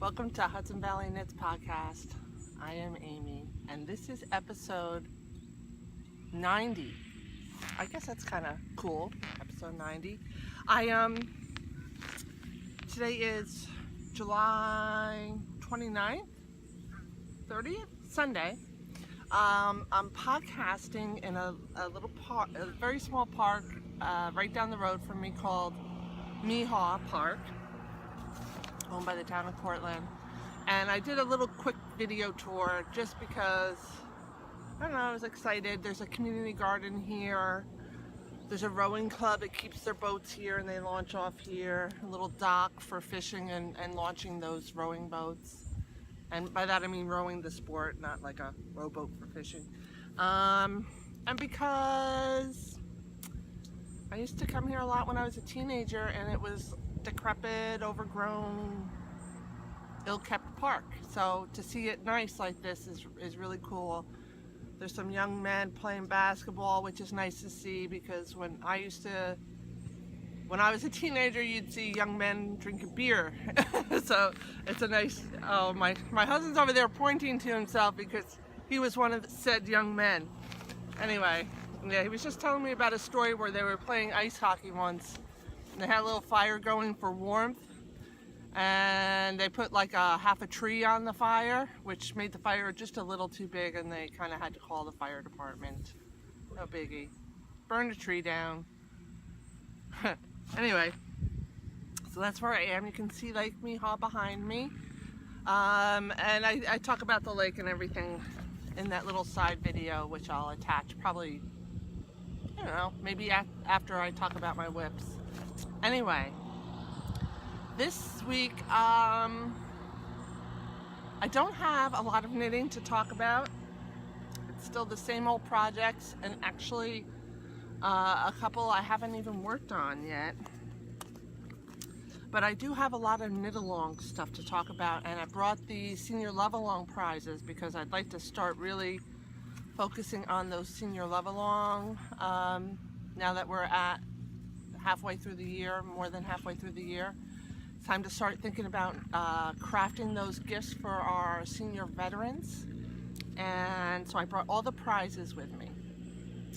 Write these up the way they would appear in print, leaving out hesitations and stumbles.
Welcome to Hudson Valley Knits Podcast. I am Amy, and this is episode 90. I guess that's kind of cool, episode 90. Today is July 29th, 30th, Sunday. I'm podcasting in a little park, a very small park right down the road from me called Meahagh Park, owned by the town of Cortland. And I did a little quick video tour just because, I don't know, I was excited. There's a community garden here. There's a rowing club that keeps their boats here and they launch off here. A little dock for fishing and launching those rowing boats. And by that I mean rowing the sport, not like a rowboat for fishing. And because I used to come here a lot when I was a teenager and it was decrepit, overgrown, ill-kept park. So to see it nice like this is really cool. There's some young men playing basketball, which is nice to see because when I was a teenager, you'd see young men drinking beer. So it's a nice, my husband's over there pointing to himself because he was one of the said young men. Anyway, yeah, he was just telling me about a story where they were playing ice hockey once. And they had a little fire going for warmth, and they put like half a tree on the fire, which made the fire just a little too big, and they kind of had to call the fire department. No biggie. Burn the tree down. Anyway, so that's where I am. You can see Lake Meahagh behind me. And I talk about the lake and everything in that little side video, which I'll attach probably, I don't know, maybe after I talk about my whips. Anyway, this week I don't have a lot of knitting to talk about. It's still the same old projects, and actually a couple I haven't even worked on yet. But I do have a lot of knit-along stuff to talk about, and I brought the senior love-along prizes because I'd like to start really focusing on those senior love-along now that we're at halfway through the year, more than halfway through the year. It's time to start thinking about crafting those gifts for our senior veterans. And so I brought all the prizes with me.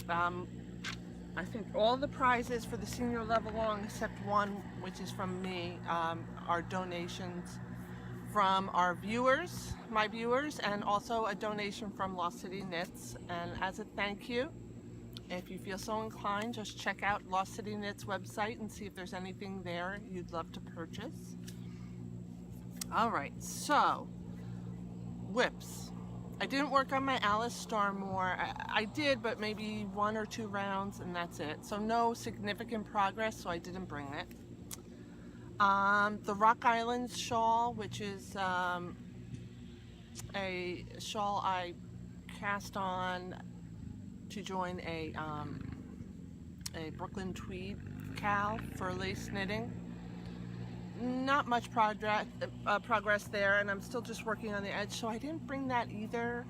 I think all the prizes for the senior level along except one, which is from me, are donations from our viewers, my viewers, and also a donation from Lost City Knits. And as a thank you, if you feel so inclined, just check out Lost City Knits website and see if there's anything there you'd love to purchase. Alright, so whips. I didn't work on my Alice Starmore. I did, but maybe 1 or 2 rounds and that's it. So no significant progress, so I didn't bring it. The Rock Islands shawl, which is a shawl I cast on to join a Brooklyn tweed cowl for lace knitting. Not much progress there, and I'm still just working on the edge, so I didn't bring that either.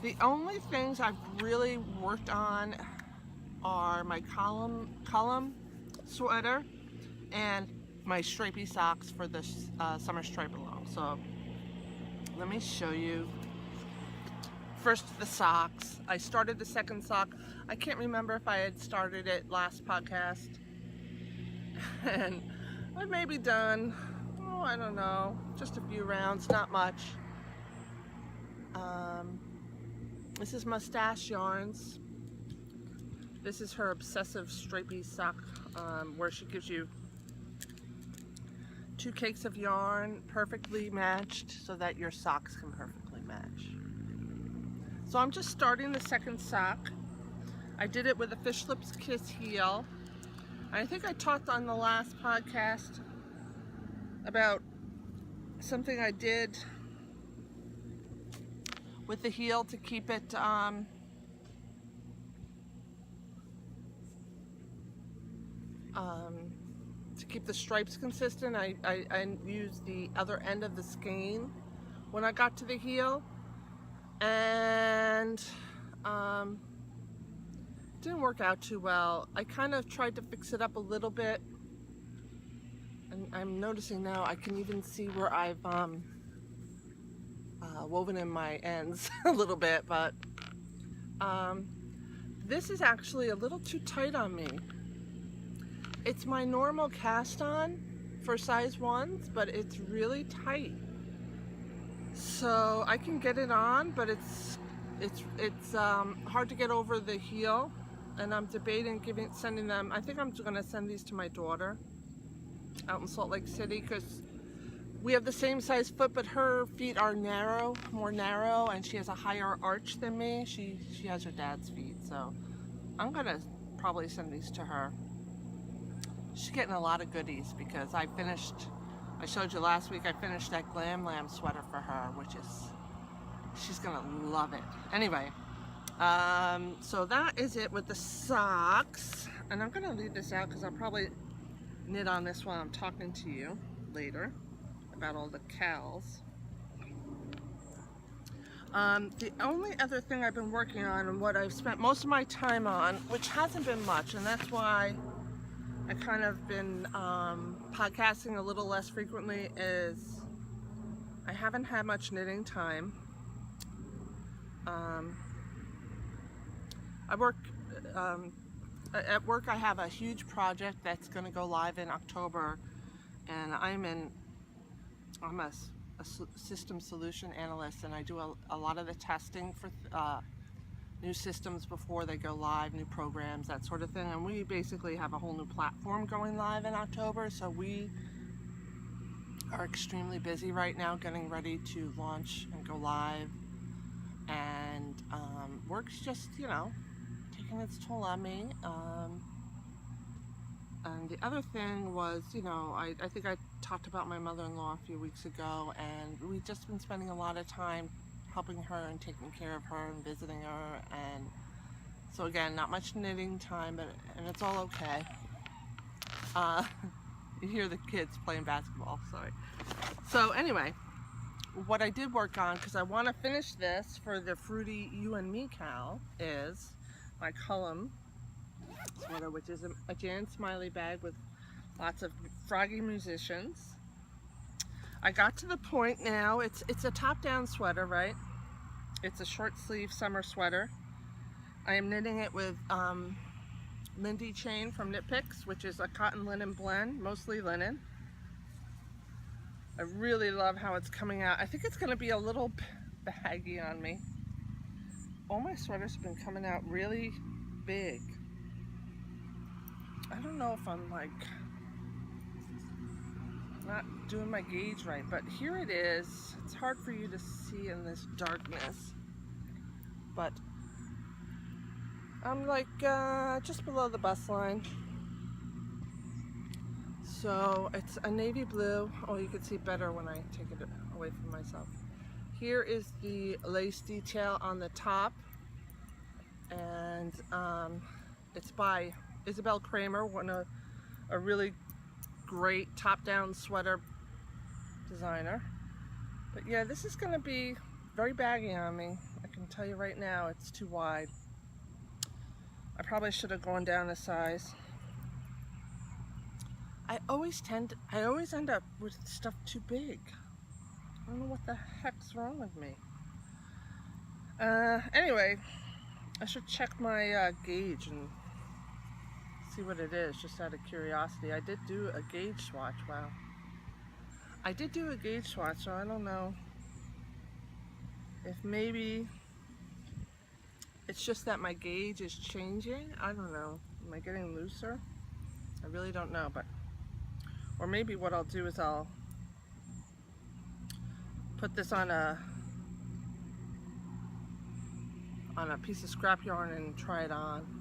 The only things I've really worked on are my column sweater and my stripy socks for the summer stripe along. So let me show you. First, the socks. I started the second sock. I can't remember if I had started it last podcast. And I may be done, I don't know, just a few rounds, not much. This is Mustache Yarns. This is her obsessive stripy sock, where she gives you 2 cakes of yarn perfectly matched so that your socks can perfectly match. So I'm just starting the second sock. I did it with a Fish Lips Kiss heel. I think I talked on the last podcast about something I did with the heel to keep it to keep the stripes consistent. I used the other end of the skein when I got to the heel, and didn't work out too well. I kind of tried to fix it up a little bit And I'm noticing now I can even see where I've woven in my ends a little bit, but this is actually a little too tight on me. It's my normal cast on for size 1s, but it's really tight. So I can get it on, but it's hard to get over the heel, and I'm debating sending them. I think I'm going to send these to my daughter out in Salt Lake City, because we have the same size foot, but her feet are more narrow, and she has a higher arch than me. She has her dad's feet, so I'm gonna probably send these to her. She's getting a lot of goodies because I showed you last week, I finished that Glam Lamb sweater for her, she's gonna love it. Anyway, so that is it with the socks, and I'm gonna leave this out because I'll probably knit on this while I'm talking to you later about all the cows. The only other thing I've been working on, and what I've spent most of my time on, which hasn't been much, and that's why I kind of been podcasting a little less frequently, is I haven't had much knitting time. At work I have a huge project that's going to go live in October, and I'm a system solution analyst, and I do a lot of the testing for new systems before they go live, new programs, that sort of thing. And we basically have a whole new platform going live in October, so we are extremely busy right now getting ready to launch and go live. And work's just, taking its toll on me. And the other thing was, I think I talked about my mother-in-law a few weeks ago, and we've just been spending a lot of time helping her and taking care of her and visiting her. And so again, not much knitting time, and it's all okay. You hear the kids playing basketball, sorry. So anyway, what I did work on, because I want to finish this for the Fruity You and Me cow, is my Cullum sweater, which is a Jan Smiley bag with lots of froggy musicians. I got to the point now, it's a top-down sweater, right? It's a short sleeve summer sweater. I am knitting it with Lindy chain from Knit Picks, which is a cotton linen blend, mostly linen. I really love how it's coming out. I think it's going to be a little baggy on me. All my sweaters have been coming out really big. I don't know if I'm not doing my gauge right, but here it is. It's hard for you to see in this darkness, but I'm just below the bust line. So it's a navy blue. Oh, you can see better when I take it away from myself. Here is the lace detail on the top, and it's by Isabel Kramer, a really great top-down sweater designer. But yeah, this is going to be very baggy on me. I can tell you right now, it's too wide. I probably should have gone down a size. I always end up with stuff too big. I don't know what the heck's wrong with me. Anyway, I should check my gauge and see what it is, just out of curiosity. I did do a gauge swatch. Wow. I did do a gauge swatch, so I don't know if maybe it's just that my gauge is changing. I don't know. Am I getting looser? I really don't know, or maybe what I'll do is I'll put this on a piece of scrap yarn and try it on.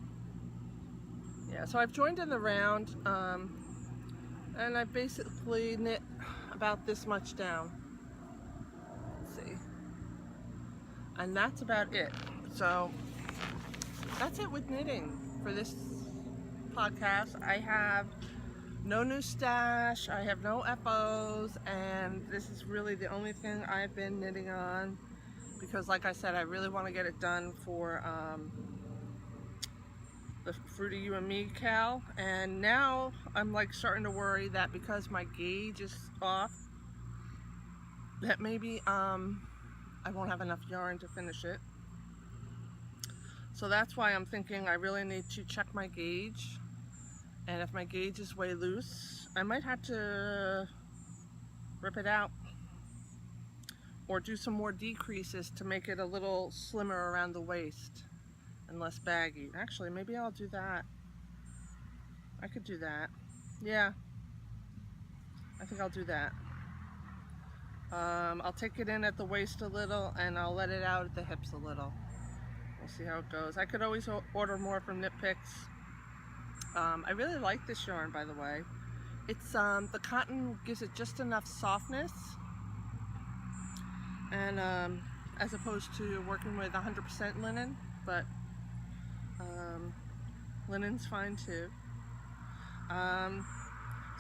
Yeah, so I've joined in the round, and I basically knit about this much down. Let's see. And that's about it. So that's it with knitting for this podcast. I have no new stash, I have no FOs, and this is really the only thing I've been knitting on, because like I said, I really want to get it done for the Fruity You and Me cowl, and now I'm like starting to worry that because my gauge is off, that maybe I won't have enough yarn to finish it. So that's why I'm thinking I really need to check my gauge, and if my gauge is way loose, I might have to rip it out or do some more decreases to make it a little slimmer around the waist and less baggy. Actually, maybe I'll do that. I could do that. Yeah, I think I'll do that. I'll take it in at the waist a little and I'll let it out at the hips a little. We'll see how it goes. I could always order more from Knit Picks. I really like this yarn, by the way. It's the cotton gives it just enough softness, and as opposed to working with 100% linen, but linen's fine too.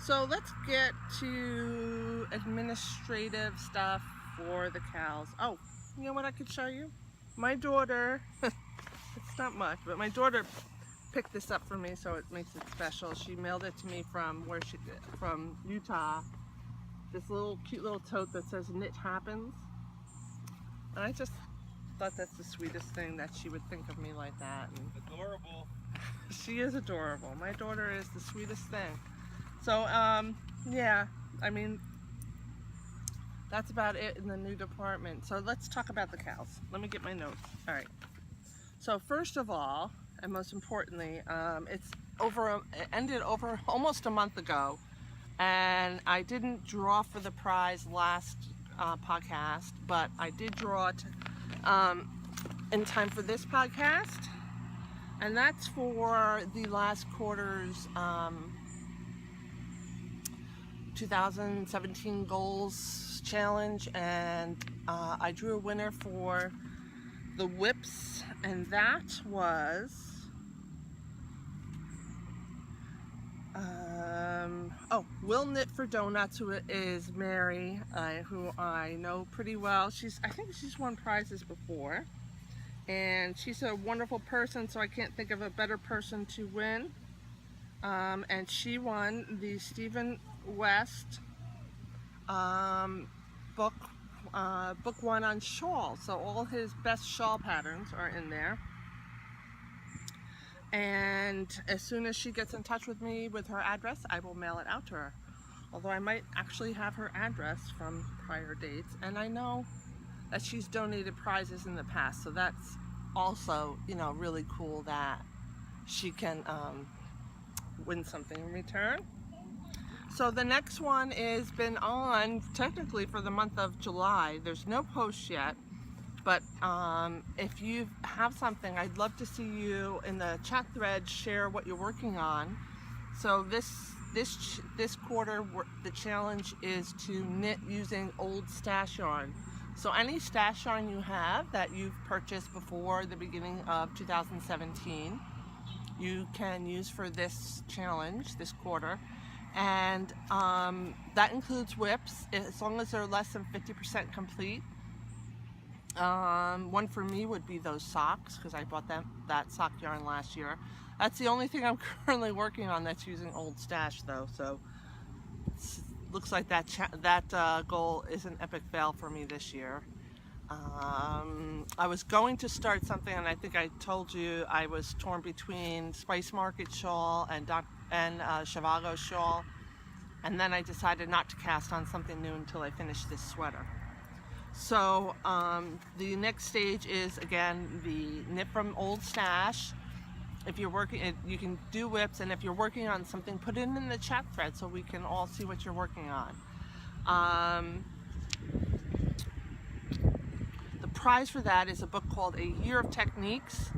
So let's get to administrative stuff for the cows. Oh, you know what I could show you? My daughter, it's not much, but my daughter picked this up for me, so it makes it special. She mailed it to me from from Utah. This little cute little tote that says "Knit Happens," and I just thought that's the sweetest thing that she would think of me like that. And adorable. She is adorable. My daughter is the sweetest thing. So yeah, I mean, that's about it in the new department. So let's talk about the cows. Let me get my notes. All right. So first of all, and most importantly, it ended over almost a month ago, and I didn't draw for the prize last podcast, but I did draw it in time for this podcast, and that's for the last quarter's 2017 goals challenge, and I drew a winner for the whips, and that was Will Knit for Donuts, who is Mary, who I know pretty well. I think she's won prizes before, and she's a wonderful person, so I can't think of a better person to win. And she won the Stephen West book 1 on shawl. So all his best shawl patterns are in there. And as soon as she gets in touch with me with her address, I will mail it out to her. Although I might actually have her address from prior dates, and I know that she's donated prizes in the past, so that's also, you know, really cool that she can win something in return. So the next one is been on technically for the month of July. There's no post yet, but if you have something, I'd love to see you in the chat thread share what you're working on. So this quarter, the challenge is to knit using old stash yarn. So any stash yarn you have that you've purchased before the beginning of 2017, you can use for this challenge this quarter, and that includes whips as long as they're less than 50% complete. One for me would be those socks, because I bought that sock yarn last year. That's the only thing I'm currently working on that's using old stash though, so looks like that goal is an epic fail for me this year. I was going to start something, and I think I told you I was torn between Spice Market shawl and Shivago shawl, and then I decided not to cast on something new until I finished this sweater. So the next stage is, again, the knit from old stash. If you're working, you can do whips, and if you're working on something, put it in the chat thread so we can all see what you're working on. The prize for that is a book called A Year of Techniques,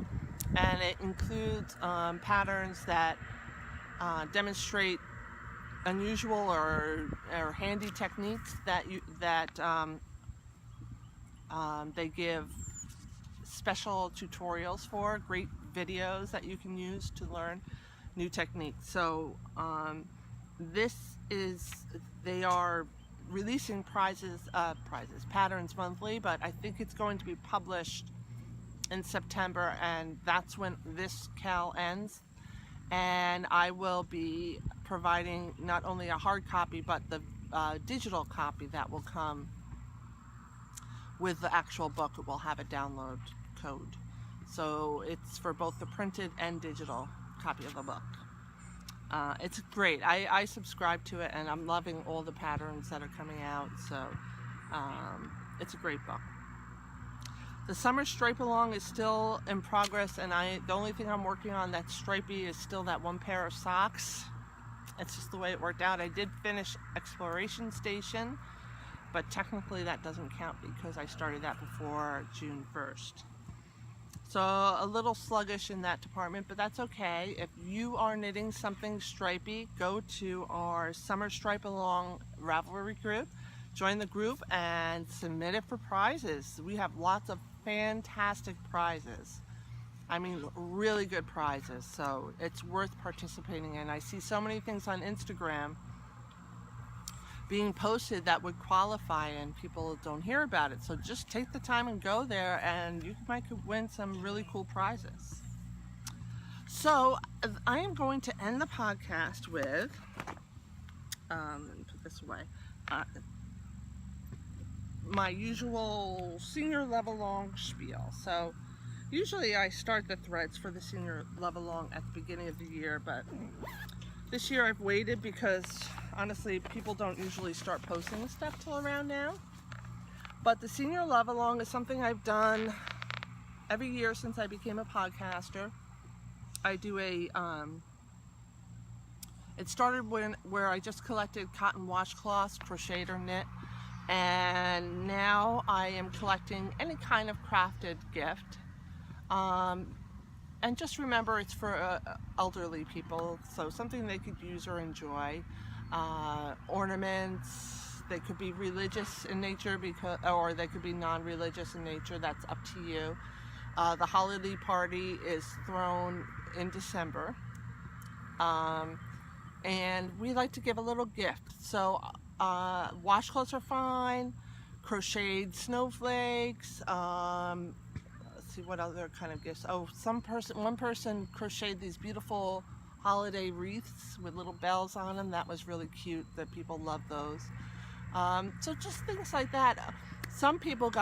and it includes patterns that demonstrate unusual or handy techniques that they give special tutorials for, great videos that you can use to learn new techniques. So they are releasing patterns monthly, but I think it's going to be published in September, and that's when this cal ends. and I will be providing not only a hard copy but the digital copy that will come with the actual book. It will have a download code, so it's for both the printed and digital copy of the book. It's great. I subscribe to it, and I'm loving all the patterns that are coming out, so it's a great book. The summer stripe along is still in progress, and the only thing I'm working on that's stripy is still that one pair of socks. It's just the way it worked out. I did finish Exploration Station, but technically that doesn't count because I started that before June 1st. So a little sluggish in that department, but that's okay. If you are knitting something stripy, go to our Summer Stripe Along Ravelry group, join the group, and submit it for prizes. We have lots of fantastic prizes. I mean, really good prizes, so it's worth participating in. I see so many things on Instagram being posted that would qualify, and people don't hear about it. So just take the time and go there, and you might win some really cool prizes. So I am going to end the podcast with, let me put this away, my usual senior level long spiel. So usually I start the threads for the senior level long at the beginning of the year, but this year I've waited because honestly people don't usually start posting stuff till around now. But the senior level long is something I've done every year since I became a podcaster. I do it started where I just collected cotton washcloths, crocheted or knit, and now I am collecting any kind of crafted gift. And just remember, it's for elderly people, so something they could use or enjoy. Ornaments, they could be religious in nature, or they could be non-religious in nature. That's up to you. The holiday party is thrown in December, and we like to give a little gift. So washcloths are fine, crocheted snowflakes, let's see what other kind of gifts. Oh, one person crocheted these beautiful holiday wreaths with little bells on them. That was really cute. That people love those. So just things like that. Some people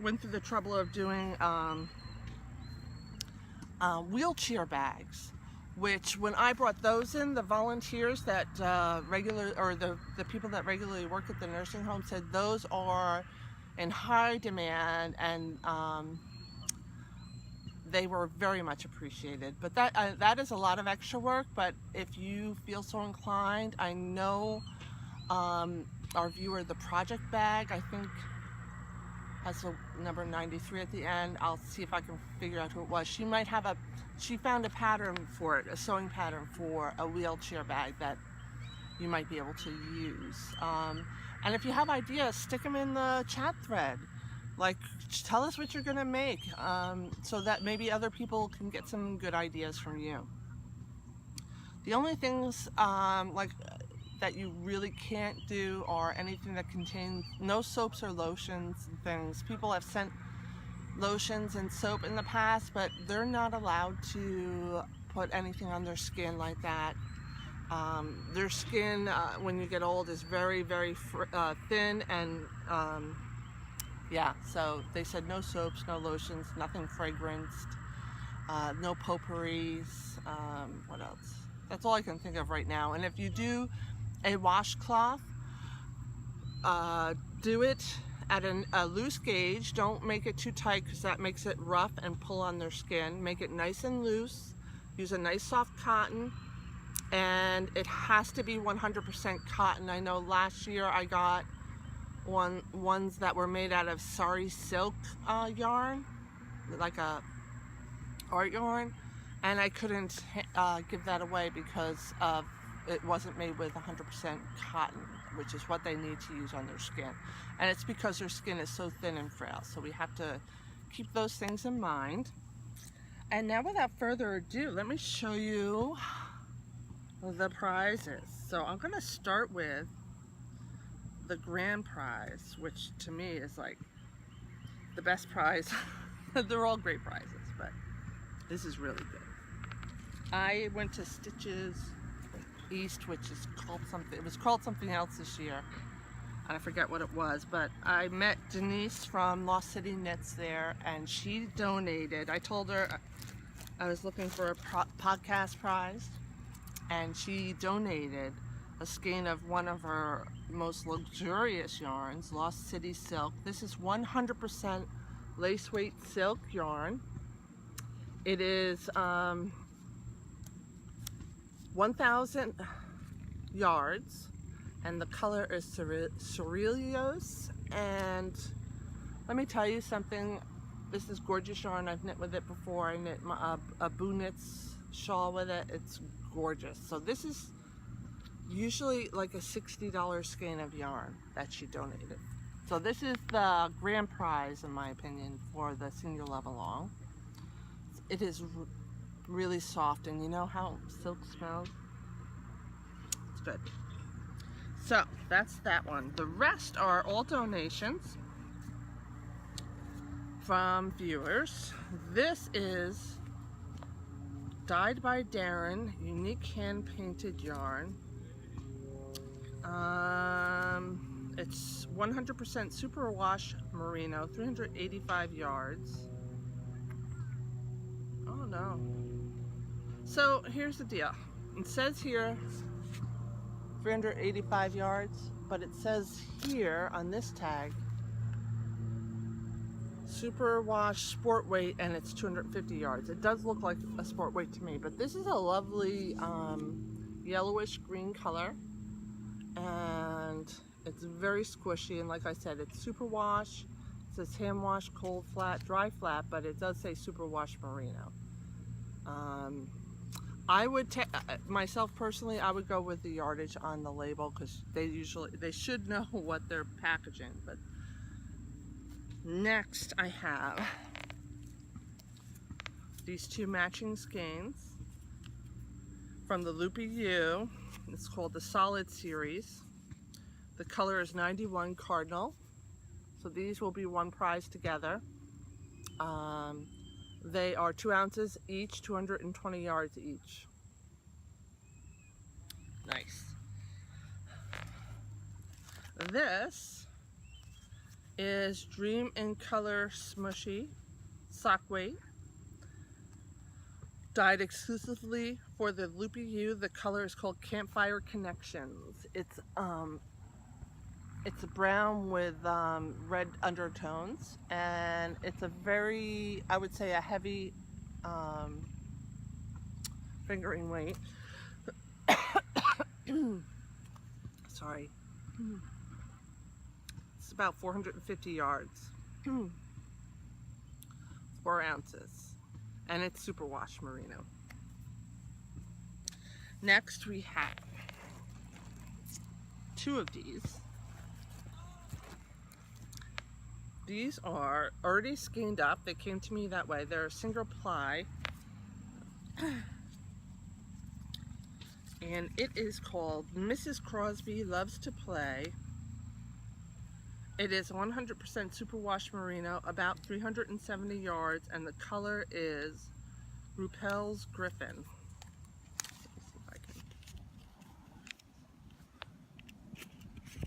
went through the trouble of doing wheelchair bags, which when I brought those in, the volunteers that the people that regularly work at the nursing home said those are in high demand, and they were very much appreciated. But that is a lot of extra work, but if you feel so inclined, I know our viewer, the project bag, I think has a number 93 at the end. I'll see if I can figure out who it was. She found a pattern for it, a sewing pattern for a wheelchair bag that you might be able to use. And if you have ideas, stick them in the chat thread. Like, tell us what you're gonna make, so that maybe other people can get some good ideas from you. The only things that you really can't do are anything that contains no soaps or lotions and things. People have sent lotions and soap in the past, but they're not allowed to put anything on their skin like that. Their skin, when you get old, is very, very thin, and yeah, so they said no soaps, no lotions, nothing fragranced, no potpourris. What else? That's all I can think of right now. And if you do a washcloth, do it at a loose gauge. Don't make it too tight because that makes it rough and pull on their skin. Make it nice and loose. Use a nice soft cotton, and it has to be 100% cotton. I know last year I got ones that were made out of sari silk yarn, like a art yarn, and I couldn't give that away because it wasn't made with 100% cotton, which is what they need to use on their skin. And it's because their skin is so thin and frail, so we have to keep those things in mind. And now, without further ado, let me show you the prizes. So I'm going to start with the grand prize, which to me is like the best prize. They're all great prizes, but this is really good. I went to Stitches East, which is called something, it was called something else this year. I forget what it was, but I met Denise from Lost City Knits there, and she donated. I told her I was looking for a podcast prize, and she donated a skein of one of her most luxurious yarns, Lost City Silk. This is 100% lace weight silk yarn. It is 1,000 yards, and the color is Ceruleose. And let me tell you something, this is gorgeous yarn. I've knit with it before. I knit a Boo Knits shawl with it. It's gorgeous. So this is usually like a $60 skein of yarn that she donated. So this is the grand prize, in my opinion, for the senior level long. It is really soft, and you know how silk smells? It's good. So that's that one. The rest are all donations from viewers. This is Dyed by Darren, unique hand painted yarn. It's 100% superwash merino, 385 yards. Oh no. So here's the deal. It says here 385 yards, but it says here on this tag superwash sport weight, and it's 250 yards. It does look like a sport weight to me, but this is a lovely yellowish green color, and it's very squishy, and like I said, it's superwash. It says hand wash, cold flat, dry flat, but it does say superwash merino. I would myself personally, I would go with the yardage on the label, because they should know what they're packaging. But next I have these two matching skeins from the Loopy U. It's called the Solid Series. The color is 91 Cardinal. So these will be one prize together. They are 2 ounces each, 220 yards each. Nice. This is Dream in Color Smushy sock weight, dyed exclusively for the Loopy U. The color is called Campfire Connections. It's brown with red undertones, and it's a very, I would say, a heavy fingering weight. Sorry. It's about 450 yards. 4 ounces. And it's superwash merino. Next we have 2 of these. These are already skeined up. They came to me that way. They're single ply. And it is called Mrs. Crosby Loves to Play. It is 100% superwash merino, about 370 yards, and the color is Rupel's Griffin. Let me see if I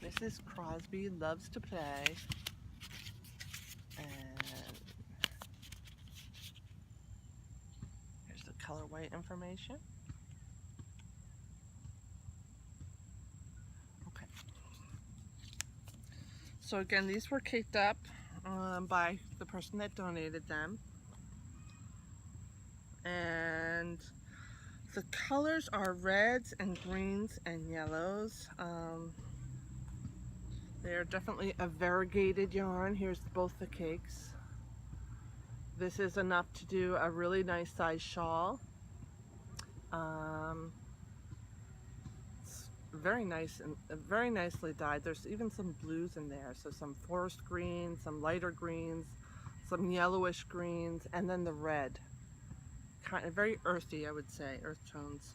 can. Mrs. Crosby Loves to Play. And here's the colorway information. Okay. So again, these were caked up by the person that donated them. And the colors are reds and greens and yellows. They are definitely a variegated yarn. Here's both the cakes. This is enough to do a really nice size shawl. It's very nice and very nicely dyed. There's even some blues in there, so some forest greens, some lighter greens, some yellowish greens, and then the red. Kind of very earthy, I would say, earth tones.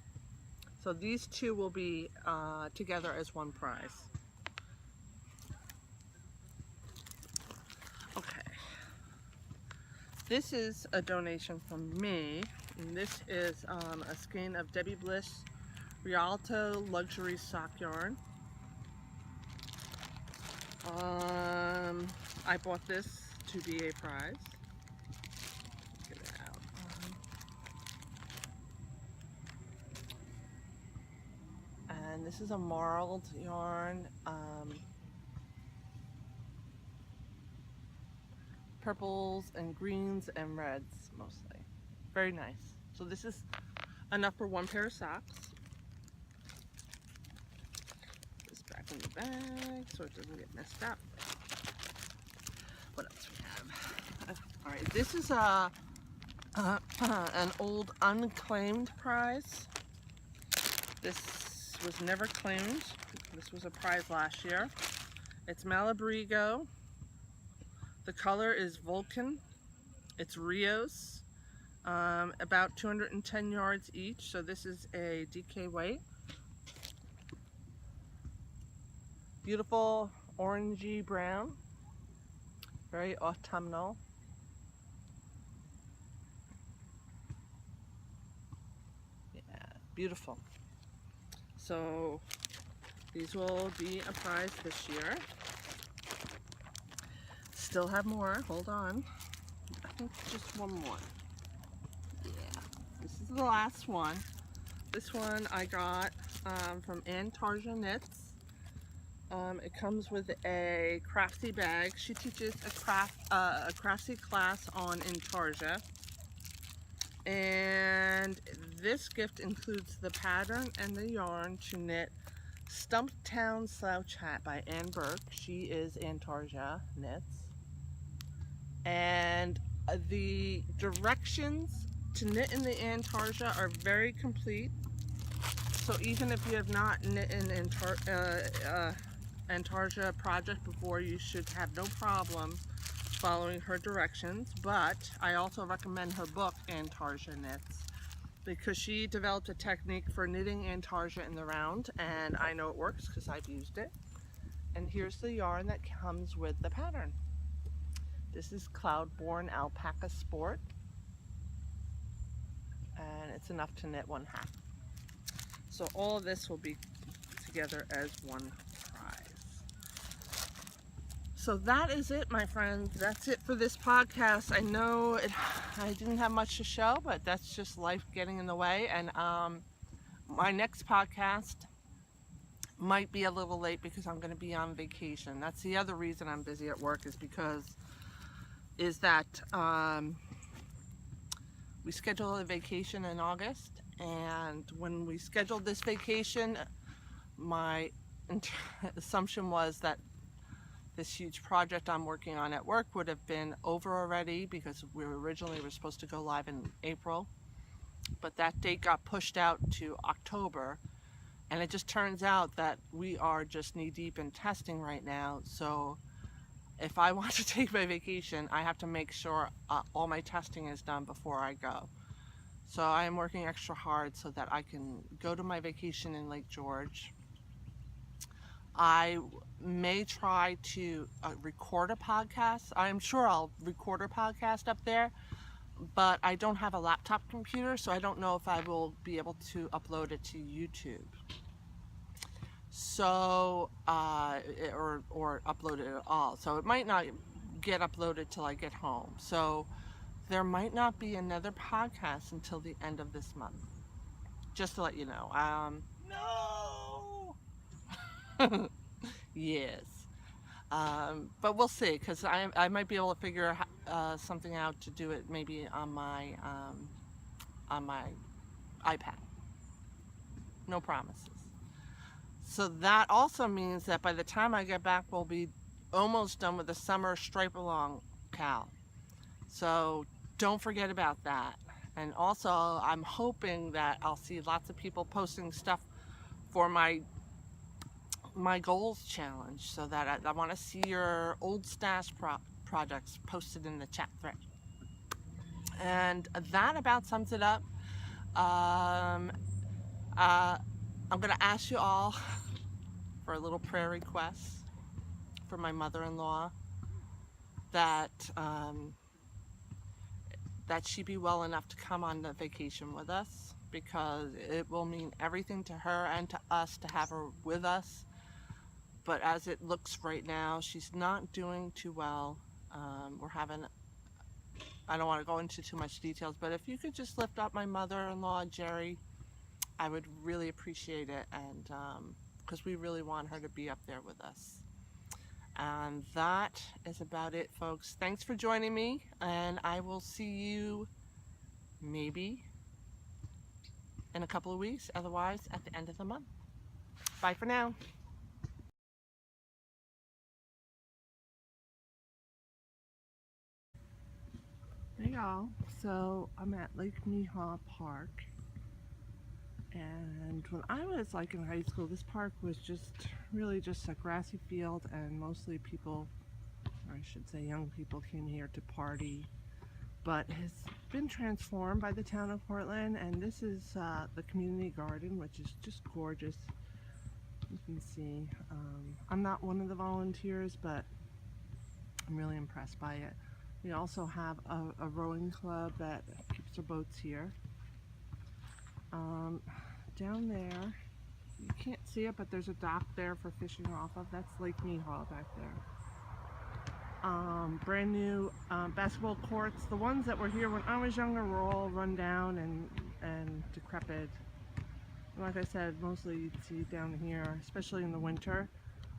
So these 2 will be together as one prize. Okay, this is a donation from me. And this is a skein of Debbie Bliss Rialto Luxury Sock Yarn. I bought this to be a prize. Get it out. And this is a marled yarn. Purples and greens and reds mostly. Very nice. So this is enough for one pair of socks. Put this back in the bag so it doesn't get messed up. What else we have? All right, this is an old unclaimed prize. This was never claimed. This was a prize last year. It's Malabrigo. The color is Vulcan. It's Rios. About 210 yards each. So this is a DK weight. Beautiful orangey brown. Very autumnal. Yeah, beautiful. So these will be a prize this year. Still have more. Hold on. I think just one more. Yeah, this is the last one. This one I got from Tarja Knits. It comes with a crafty bag. She teaches a crafty class on Tarja. And this gift includes the pattern and the yarn to knit Stumptown Slouch Hat by Ann Burke. She is Tarja Knits. And the directions to knit in the Tarja are very complete. So even if you have not knit an Tarja project before, you should have no problem following her directions. But I also recommend her book, Tarja Knits, because she developed a technique for knitting Tarja in the round, and I know it works because I've used it. And here's the yarn that comes with the pattern. This is Cloudborn Alpaca Sport, and it's enough to knit one half. So all of this will be together as one prize. So that is it, my friends. That's it for this podcast. I know I didn't have much to show, but that's just life getting in the way. And my next podcast might be a little late because I'm going to be on vacation. That's the other reason I'm busy at work, is that we scheduled a vacation in August, and when we scheduled this vacation, my assumption was that this huge project I'm working on at work would have been over already, because we originally were supposed to go live in April, but that date got pushed out to October, and it just turns out that we are just knee deep in testing right now. So if I want to take my vacation, I have to make sure all my testing is done before I go. So I am working extra hard so that I can go to my vacation in Lake George. I may try to record a podcast. I'm sure I'll record a podcast up there, but I don't have a laptop computer, so I don't know if I will be able to upload it to YouTube. So, or upload it at all. So it might not get uploaded till I get home. So there might not be another podcast until the end of this month. Just to let you know. No! Yes. But we'll see, because I might be able to figure something out to do it maybe on my iPad. No promises. So that also means that by the time I get back, we'll be almost done with the summer stripe along cal. So don't forget about that. And also, I'm hoping that I'll see lots of people posting stuff for my goals challenge, so that I want to see your old stash projects posted in the chat thread. And that about sums it up. I'm going to ask you all for a little prayer request for my mother-in-law, that that she be well enough to come on the vacation with us, because it will mean everything to her and to us to have her with us. But as it looks right now, she's not doing too well. We're having, I don't want to go into too much details, but if you could just lift up my mother-in-law, Jerry, I would really appreciate it, and because we really want her to be up there with us. And that is about it, folks. Thanks for joining me, and I will see you maybe in a couple of weeks, otherwise at the end of the month. Bye for now. Hey y'all, so I'm at Lake Meahagh Park, and when I was like in high school, this park was really just a grassy field, and mostly people, or I should say young people, came here to party. But has been transformed by the town of Portland, and this is the community garden, which is just gorgeous. You can see, I'm not one of the volunteers, but I'm really impressed by it. We also have a rowing club that keeps their boats here. Down there, you can't see it, but there's a dock there for fishing off of. That's Lake Meahagh back there. Brand new basketball courts. The ones that were here when I was younger were all run down and decrepit. And like I said, mostly you'd see down here, especially in the winter,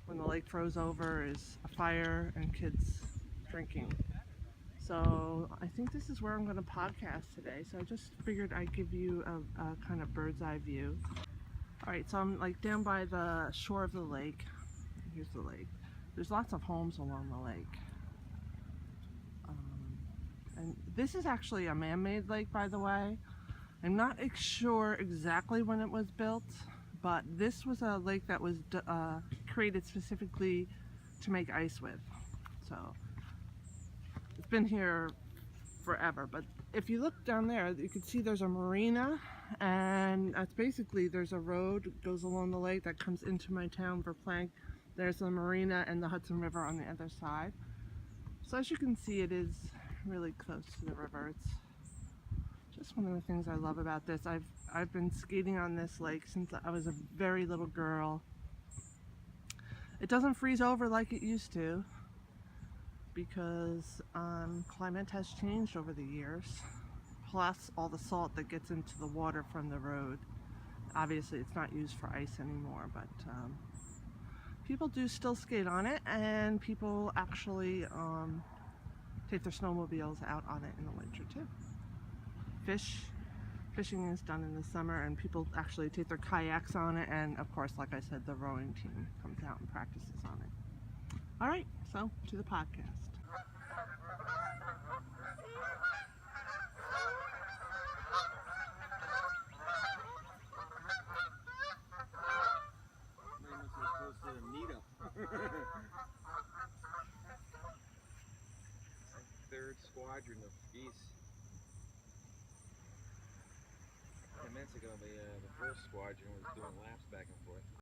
when the lake froze over, is a fire and kids drinking. So I think this is where I'm going to podcast today. So I just figured I'd give you a kind of bird's eye view. Alright, so I'm like down by the shore of the lake. Here's the lake. There's lots of homes along the lake. And this is actually a man-made lake, by the way. I'm not sure exactly when it was built, but this was a lake that was created specifically to make ice with. So it's been here forever. But if you look down there, you can see there's a marina, and that's basically, there's a road that goes along the lake that comes into my town, Verplank. There's the marina and the Hudson River on the other side. So as you can see, it is really close to the river. It's just one of the things I love about this. I've been skating on this lake since I was a very little girl. It doesn't freeze over like it used to, because climate has changed over the years, plus all the salt that gets into the water from the road. Obviously it's not used for ice anymore, but people do still skate on it, and people actually take their snowmobiles out on it in the winter too. Fishing is done in the summer, and people actually take their kayaks on it, and of course, like I said, the rowing team comes out and practices on it. Alright, so to the podcast. Third squadron of geese. 10 minutes ago, the first squadron was doing laps back and forth.